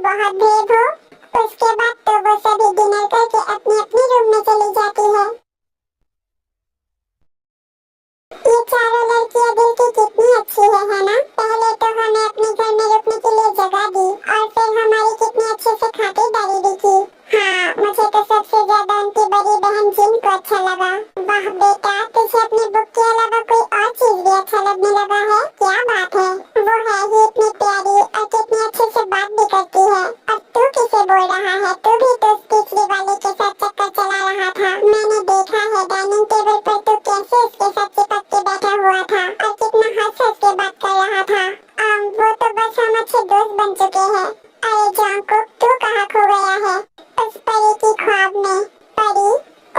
बहुत ब्रेव हो। उसके बाद तो वो सभी डिनर करके अपने अपने रूम में चली जाती है। ये चारों लड़कियां दिल की कितनी अच्छी है ना। पहले तो हमें अपने घर में रुकने के लिए जगह दी और फिर हमारी कितनी अच्छे से खातिरदारी भी की। हाँ, मुझे तो सबसे ज्यादा उनकी बड़ी बहन जिन को अच्छा लगा। वाह बेटा, तुझे अपनी बुक के अलावा कोई और चीज भी अच्छा लगने लगा है, क्या बात है। वो है ही इतनी प्यारी और कितनी अच्छे से बात भी करती है। अब तू किसे बोल रहा है? तू भी तो उस तीसरी वाले के साथ चक्कर चला रहा था। मैंने देखा है डाइनिंग टेबल पर तू कैसे उसके साथ चिपक के बैठा हुआ था और कितना हंस हंस के बात कर रहा था। वो तो बस हम अच्छे दोस्त बन चुके हैं। अरे जंकुक, तू कहाँ खो गया है? उस परी की ख्वाब में। परी?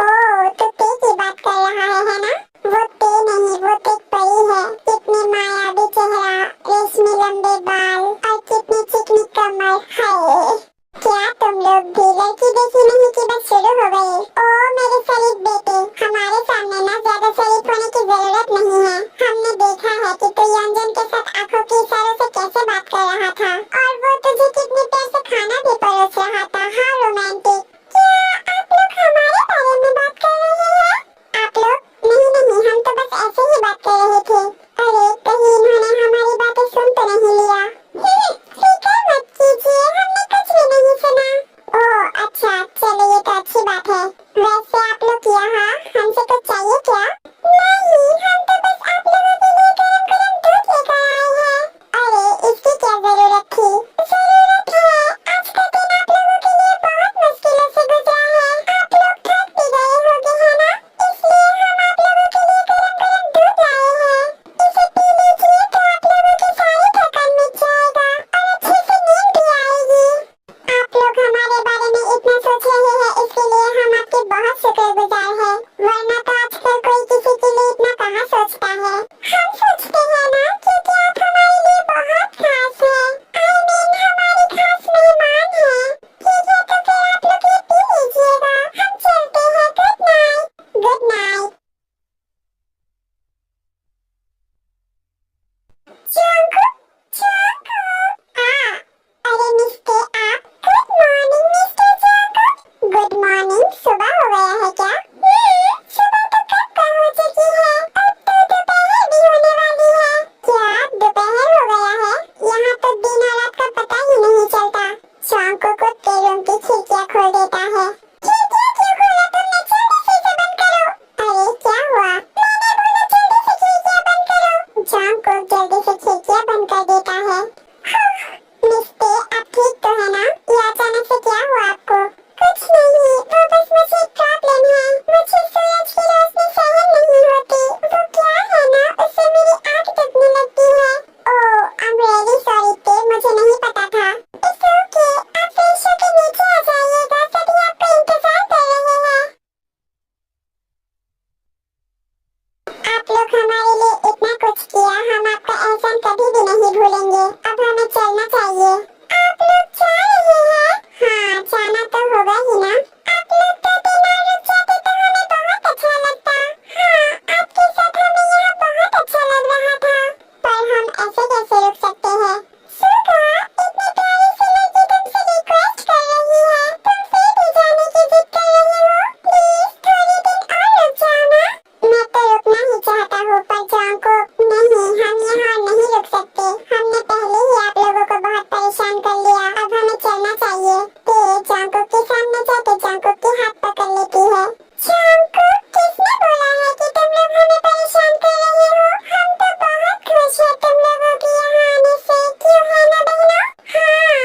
ओह, तू ते की बात कर रहा है ना? वो ते नहीं, वो एक परी है। कितनी मायावी चेहरा, रेशमी लंबे बाल और कितनी चिकनी कमर। हाय, क्या तुम लोग भी लड़की देखी नहीं कि बस शुरू हो गए? ओ मेरे शरीफ बेटे, हमारे सामने ना ज्यादा शरीफ होने की जरूरत नहीं है। हमने देखा है कि तू यंजन के साथ आंखों के इशारों से कैसे बात कर रहा था और वो तुझे कितने प्यार से खाना भी परोस रहा था। हाँ, रोमांटिक। क्या आप लोग हमारे बारे में बात कर रहे हैं? आप लोग? नहीं नहीं, हम तो बस ऐसे ही बात कर रहे थे। अरे, कहीं इन्होंने हमारी बातें सुन तो नहीं लिया? फिक्र मत कीजिए, हमने कुछ भी नहीं सुना। ओह अच्छा, चलो ये तो अच्छी बात है। वैसे आप लोग यहाँ हमसे कुछ चाहिए क्या? नहीं, हम तो बस आप लोगों के लिए गरम गरम दूध लेकर आए हैं। अरे, इसकी क्या जरूरत थी? जरूरत है, आज का दिन आप लोगों के लिए बहुत मुश्किलों से गुजरा है। आप लोग थक भी गए होंगे है ना, इसलिए हम आप लोगों के लिए गरम गरम दूध लाए हैं। इसे पी लीजिए तो आप लोगों की सारी थकान मिट जाएगा और अच्छे से नींद भी आएगी। आप लोग हमारे बारे में इतना सोच रहे हैं, इसके लिए हम आपके बहुत शुक्रगुजार हैं। वरना तो आजकल कोई किसी के लिए इतना कहाँ सोचता है। हम सोचते हैं ना, क्योंकि आप हमारे लिए बहुत खास हैं। I mean, हमारे खास मेहमान हैं। ठीक है, तो फिर आप लोग ये पी लीजिएगा। हम चलते हैं। Good night. Good night. Jungkook, Jungkook. अरे मिस्टर आप। Good morning mister Jungkook. Good morning. सुबह हो गया है क्या? सुबह तो कब का हो चुकी है। अब तो दोपहर भी होने वाली है। क्या दोपहर हो गया है? यहाँ तो दिन और रात का पता ही नहीं चलता। जंकुक के रूम की खिड़कियाँ खोल देता है। खिड़कियाँ क्यों खोला तुमने? जल्दी से इसे बंद करो। अरे क्या हुआ? मैंने बोला जल्दी से खिड़कियाँ बंद करो। जंकुक जल्दी से खिड़कियाँ बंद कर देता है। मिस्टर, आप ठीक तो है ना? ये अचानक से क्या हुआ आपको? कुछ नहीं, वो बस मुझे एक प्रॉब्लम है। मुझे सूरज की रोशनी सहन नहीं होती। वो क्या है ना, उससे मेरी आँख दुखने लगती है। ओह, आई एम रियली सॉरी ते, मुझे नहीं पता था। इट्स ओके, आप फ्रेश होके नीचे आ जाइएगा, सभी आपका इंतजार कर रहे हैं। आप लोग हमारे लिए इतना कुछ किया, हम आपका एहसान कभी भी नहीं भूलेंगे। अब हमें चलना चाहिए। आप लोग जा रहे हैं? हाँ, जाना तो होगा ही ना। आप लोग तो दिन और रुक जाते तो हमें बहुत अच्छा लगता। हाँ, आपके साथ हमें यहाँ बहुत अच्छा लग रहा था। पर हम ऐसे कैसे रुक सकते हैं? सुगा, इतनी प्यारी सी लड़की तुमसे रिक्वेस्ट कर रही है, तुम फिर भी जाने की जिद कर रहे हो। प्लीज थोड़ी दिन और रुक जाओ ना। मैं तो रुकना ही चाहता हूँ, पर जंकुक नहीं, हम यहाँ नहीं रुक सकते। हमने पहले ही आप लोगों को बहुत परेशान कर लिया। अब हमें चलना चाहिए। ते जंकुक के सामने जाके जंकुक के हाथ पकड़ लेती है। जंकुक, किसने बोला है कि तुम लोग हमें परेशान कर रहे हो? हम तो बहुत खुश हैं तुम लोगों के यहाँ आने से, क्यों है ना बहना? हाँ,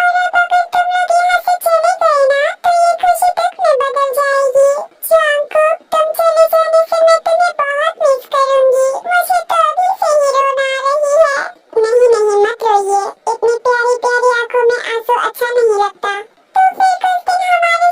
और अब अगर तुम लोग यहाँ से चले गए ना, तो ये खुशी दुख में बदल जाएगी। जंकुक, तुम चले जाने से मैं तुम्हें बहुत मिस करूंगी। मुझे तो अभी से ही रोना आ रही है। नहीं नहीं, मत रोइए। इतनी प्यारी प्यारी आंखों में आंसू अच्छा नहीं लगता। तो फिर कुछ दिन हमारे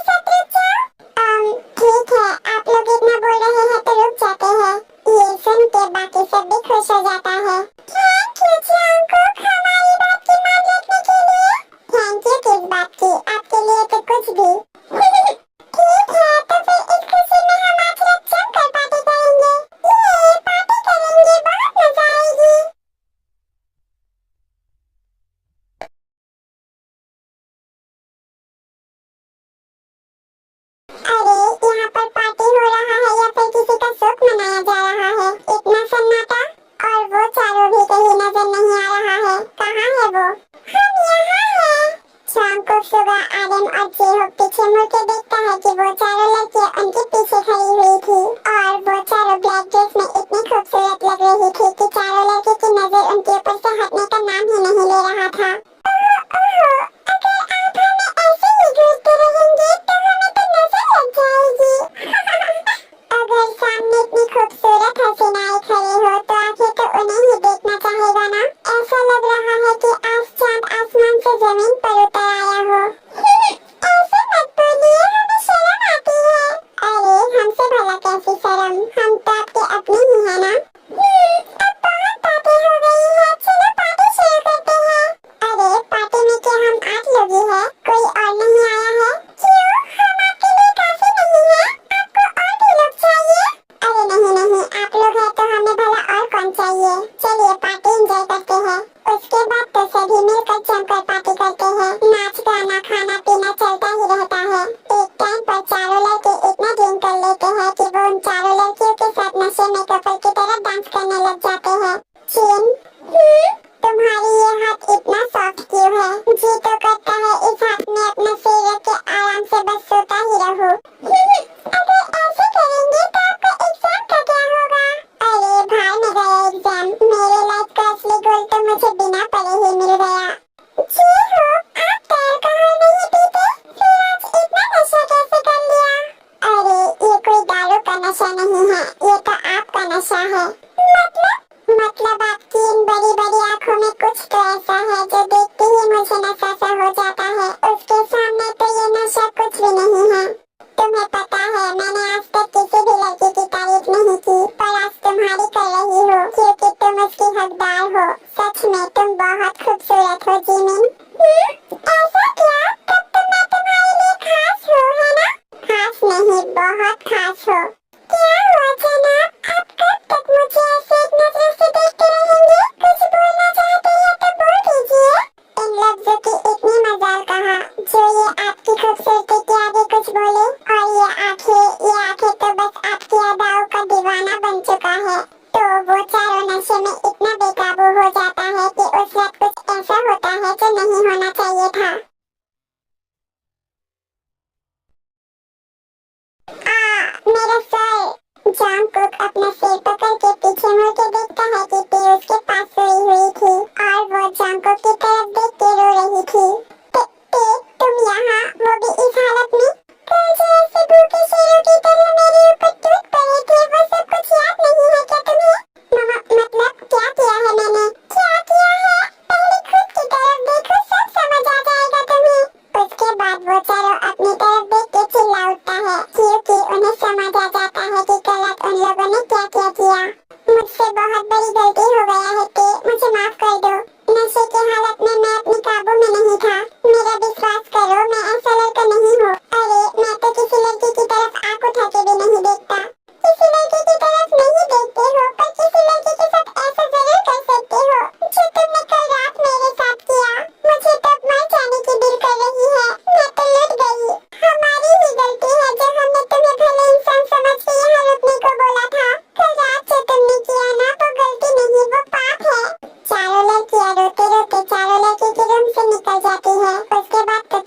अरे यहाँ पर पार्टी हो रहा है या फिर किसी का शोक मनाया जा रहा है। इतना सन्नाटा, और वो चारों भी कहीं नजर नहीं आ रहा है। कहाँ है वो? हम यहाँ हैं। शांकुक, सुगा, आदम और जेहोक पीछे मुड़ के देखता है कि वो चारों लड़कियां उनके पीछे खड़ी हुई थी और वो चारों ब्लैक ड्रेस में इतनी खूबसूरत लग रही थी कि चारों लड़के की नजर उनके ऊपर से हटने का नाम ही नहीं ले रहा था। ओहो, अगर आप हमें ऐसे ही घूरते रहेंगे तो हमें तो नजर लग जाएगी। अगर सामने इतनी खूबसूरत हसीनाएं खड़े हो तो आखिर तो उन्हें ही देखना चाहेगा ना। ऐसा लग रहा है कि आज चांद आसमान से जमीन पर उतर आया हो। ऐसे मत बोलिए, हमें शर्म आती है। अरे हमसे भला कैसी शर्म, हम तो आपके अपने ही है ना। अब बहुत बातें हो गई है, चलो पार्टी शुरू करते हैं। अरे पार्टी में क्या हम 8 लोग ही हैं? कोई और नहीं आया है? क्यों, हम आपके लिए काफी नहीं है? आपको और भी लोग चाहिए? अरे नहीं नहीं, आप लोग हैं तो हमें भला और कौन चाहिए। चलिए पार्टी एंजॉय करते हैं। उसके बाद तो सभी मिलकर जमकर पार्टी करते हैं। नाच गाना खाना पीना चलता ही रहता है। एक टाइम पर चारों लड़के इतना ड्रिंक कर लेते हैं कि वो उन चारों लड़कियों के साथ नशे में कपल की तरह डांस करने लग जाते हैं। चीन, तुम्हारी ये हाथ इतना सॉफ्ट क्यों है? जी तो करता है इस हाथ में अपना सिर रख के आराम से बस सोता ही रहूं। अगर ऐसे करेंगे तो आपका एग्जाम का क्या होगा? अरे भाई में गया एग्जाम, मेरे लाइफ का असली गोल तो मुझे बिना पढ़े ही मिल गया। जी हो, आप तो अल्कोहल नहीं पीते, फिर आज इतना नशा कैसे कर लिया? अरे ये कोई दारू का नशा नहीं है, ये तो आपका नशा है। मतलब आपकी इन बड़ी बड़ी आँखों में कुछ तो ऐसा है जो देखते ही मुझे नशा सा हो जाता है। उसके सामने तो ये नशा कुछ भी नहीं है। तुम्हें पता है मैंने आज तक किसी भी लड़की की तारीफ नहीं की, पर आज तुम्हारी कर रही हो क्योंकि तुम उसकी हकदार हो। सच में तुम बहुत खूबसूरत हो जिमिन। ऐसा क्या? तब तो मैं तुम्हारे लिए खास हूँ, है ना? खास नहीं, बहुत खास हो। क्या हुआ जनाब, आप कब तक मुझे ऐसे एक नजर से देखते रहेंगे? कुछ बोलना चाहते हैं तो बोल दीजिए। इन लफ्जों की इतनी मजाल कहा जो ये आपकी खूबसूरती के आगे कुछ बोले। और ये आंखें तो बस आपकी अदाओं का दीवाना बन चुका है। तो वो चारों नशे में इतना बेकाबू हो जाता है कि उस वक्त कुछ ऐसा होता है जो नहीं होना चाहिए था। मेरा सर। जॉनकुक अपना सिर पकड़ के पीछे मुड़ के देखता है कि टी उसके पास सोई हुई थी और वो जॉनकुक की तरफ देख के रो रही थी। टी, तुम यहाँ, वो भी इस हालत में? कल जो ऐसे भूखे शेरों की तरह मेरे ऊपर टूट पड़े थे, वो सब कुछ याद नहीं है क्या तुम्हें? मतलब क्या किया है मैंने? क्या किया है? पहले खुद की तरफ देखो, सब समझ आ जाएगा तुम्हें। उसके बाद वो चारों अपनी तरफ देख के चिल्ला उठता है क्योंकि उन्हें समझ आ जाता है कि कल रात उन लोगों ने क्या क्या किया। मुझसे बहुत बड़ी गलती हो गया है टी, मुझे माफ कर दो। नशे की हालत में मैं अपने काबू में नहीं था। मेरा विश्वास करो, मैं ऐसा लड़का नहीं हूँ। अरे मैं तो किसी लड़की की तरफ आंख उठा के भी नहीं देखता। किसी लड़की की तरफ नहीं देखते हो, पर किसी लड़की के साथ ऐसा जरूर कर सकते हो जो तुमने कल रात मेरे साथ किया। मुझे तब मर जाने की दिल कर रही है। मैं तो लुट गई। हमारी ही गलती है जो हमने तुम्हें भले इंसान समझ के यहाँ रुकने को बोला था। कल रात जो तुमने किया ना, वो गलती नहीं, वो पाप है। चारों लड़कियाँ रोते रोते चारों लड़के के रूम से निकल जाती है। उसके बाद तो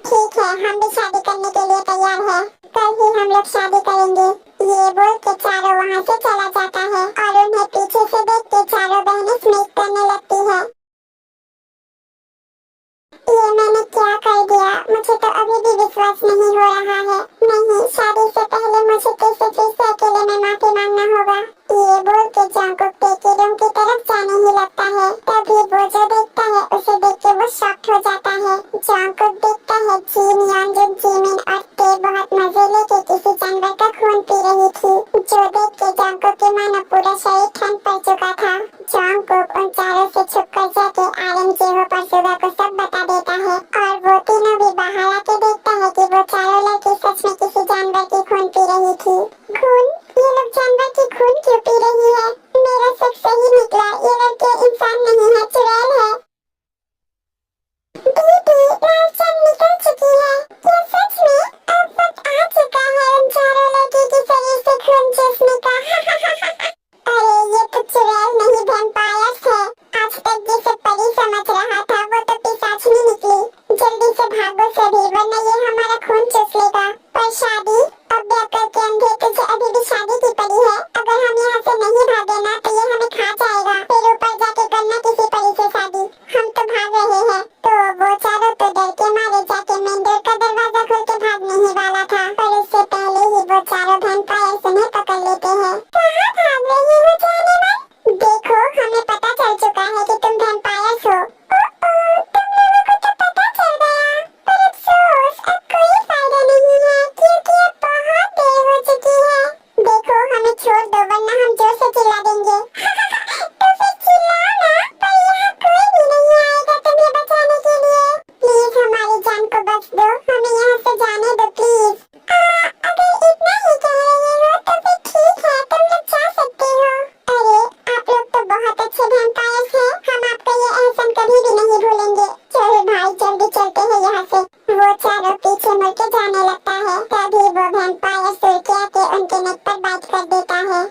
ठीक है, हम भी शादी करने के लिए तैयार है। कल ही हम लोग शादी करेंगे। ये बोल के चारों वहाँ से चला जाता है और उन्हें पीछे से देख के चारों बहनें स्मित करने लगती है। ये मैंने क्या कर दिया? मुझे तो अभी भी विश्वास नहीं हो रहा है। नहीं, शादी से पहले मुझे कैसे फिर से अकेले में माफी मांगना होगा। ये बोल के जंगकुक टेकी रूम की तरफ जाने ही लगता है। तभी वो जो देखता है उसे देख के वो शॉक्ड हो जाता है। जंगकुक देखता है जिन योंजुन, जिमिन और ते बहुत मजे लेके किसी जानवर का खून पी रही थी, जो देख के जंगकुक की मानो पूरा शरीर ठंड पड़ चुका था। जंगकुक उन चारों से छुपकर जाके आरएमजीओ पर सुगा को सब बता देता है और वो तीनों भी बाहर आके देखता है कि वो चारों लड़की सच में किसी जानवर की खून पी रही थी। खून? ये लोग जानवर की खून क्यों पी रही है? मेरा शक सही निकला, ये लड़के इंसान नहीं है, चुड़ैल है। दीदी, लालचंद निकल चुकी है। क्या सच में? अब वक्त आ चुका है उन चारों लड़की के शरीर से खून चूसने का। अरे ये तो चुड़ैल नहीं, वैम्पायर्स है। आज तक जिसे परी समझ रहा था वो तो पिशाचनी निकली। जल्दी से भागो सभी, वरना ये हमारा खून चूस लेगा। पर शादी? अब अकल के अंधे, तुझे अभी भी शादी की पड़ी है। अगर हम यहाँ से नहीं भागे ना तो ये हमें खा जाएगा। फिर ऊपर जाके करना किसी परी से शादी। हम तो भाग रहे हैं। तो वो चारों तो डर के मारे जाके मेन डोर का दरवाजा खोल के भागने ही वाला था, पर उससे पहले ही वो चारों वैम्पायर्स उन्हें पकड़ लेते हैं। कहाँ भाग रही हो जाने मन? देखो, हमें पता चल चुका है कि तुम वैम्पायर्स हो। तुम लोगों को तो पता चल गया, पर अफसोस अब कोई फायदा नहीं है, क्योंकि अब बहुत देर हो चुकी है। देखो, हमें छोड़ दो वरना हम जोर से चिल्ला देंगे। तो फिर चिल्लाओ ना, पर यहाँ कोई भी नहीं आएगा तुम्हें बचाने के लिए। प्लीज हमारी जान को बख्श दो, हमें यहाँ से जाने दो प्लीज। अगर इतना ही कह रहे हो तो फिर ठीक है, तुम लोग जा सकते हो। अरे, आप लोग तो बहुत अच्छे वैम्पायर्स हैं, हम आपका ये एहसान कभी भी नहीं भूलेंगे। चलो भाई, जल्दी चलते हैं यहाँ से। वो चारों पीछे मुड़ के जाने लगता है। तभी वो वैम्पायर सुर के आके उनके नेक पर बाइट कर देता है।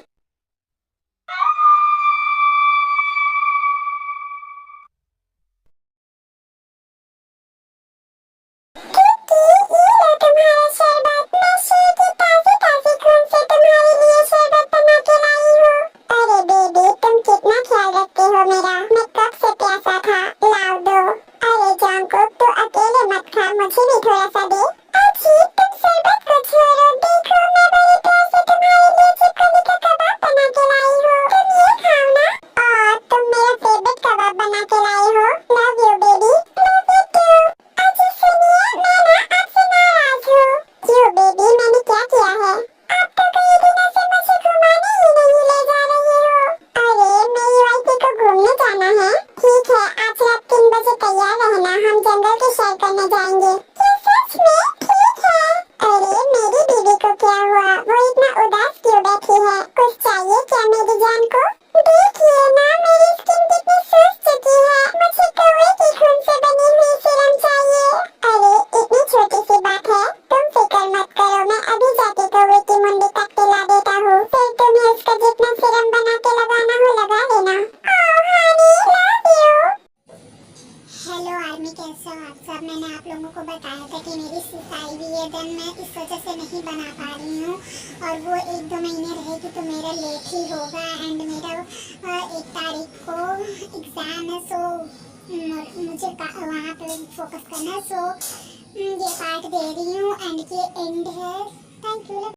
किकी, ये लो तुम्हारा शरबत। मैं शेर की ताजी ताजी खून से तुम्हारे लिए शरबत बना के लाई हूँ। अरे बेबी, तुम कितना ख्याल रखते हो मेरा। मैं कब से प्यासा था, लाओ दो। अरे जंगकुक, तू अकेले मत खा, मुझे भी थोड़ा सा दे। अच्छी, तुम शरबत को छोड़ो। देखो, मैं बड़े प्यार से तुम्हारे लिए चिकनी का कबाब बना के लाई हूँ, तुम ये खाओ ना। और तुम मेरा फेवरेट कबाब बना के लाए हो। Love you baby, love you too. अजी सुनिए, मैं ना आपसे नाराज हूँ। क्यों बेबी, मैंने क्या किया है? आप तो कई दिनों से मुझे घुमाने ही नहीं ले जा रहे हो। अरे, मेरी वाइफ को घूमने जाना है। ठीक है, आज रात 3 बजे तैयार रहना, हम जंगल की सैर करने जाएंगे। क्या सच में? ठीक है। अरे, मेरी बीवी को क्या हुआ? वो इतना उदास क्यों बैठी है? कुछ चाहिए क्या मेरी जान को? देखिए ना, मेरी स्किन कितनी सूख चुकी है। मुझे कौवे की खून से बनी हुई सीरम चाहिए। अरे, इतनी छोटी सी बात है, तुम फिक्र मत करो, मैं अभी जाके कौवे की मुंडी काट के ला देता हूँ। फिर तुम्हें उसका जितना सीरम बना के लगाना हो लगा लेना। Oh honey, love you. Hello army, कैसे हो आप सब? मैंने आप लोगों को बताया था कि मेरी साइवियन मैं इस वजह से नहीं बना पा रही हूँ और वो 1-2 महीने रहेगी तो मेरा लेट ही होगा। एंड मेरा 1 तारीख को एग्ज़ाम है, सो मुझे वहाँ पे फोकस करना है। सो ये पार्ट दे रही हूँ एंड ये एंड है। Thank you.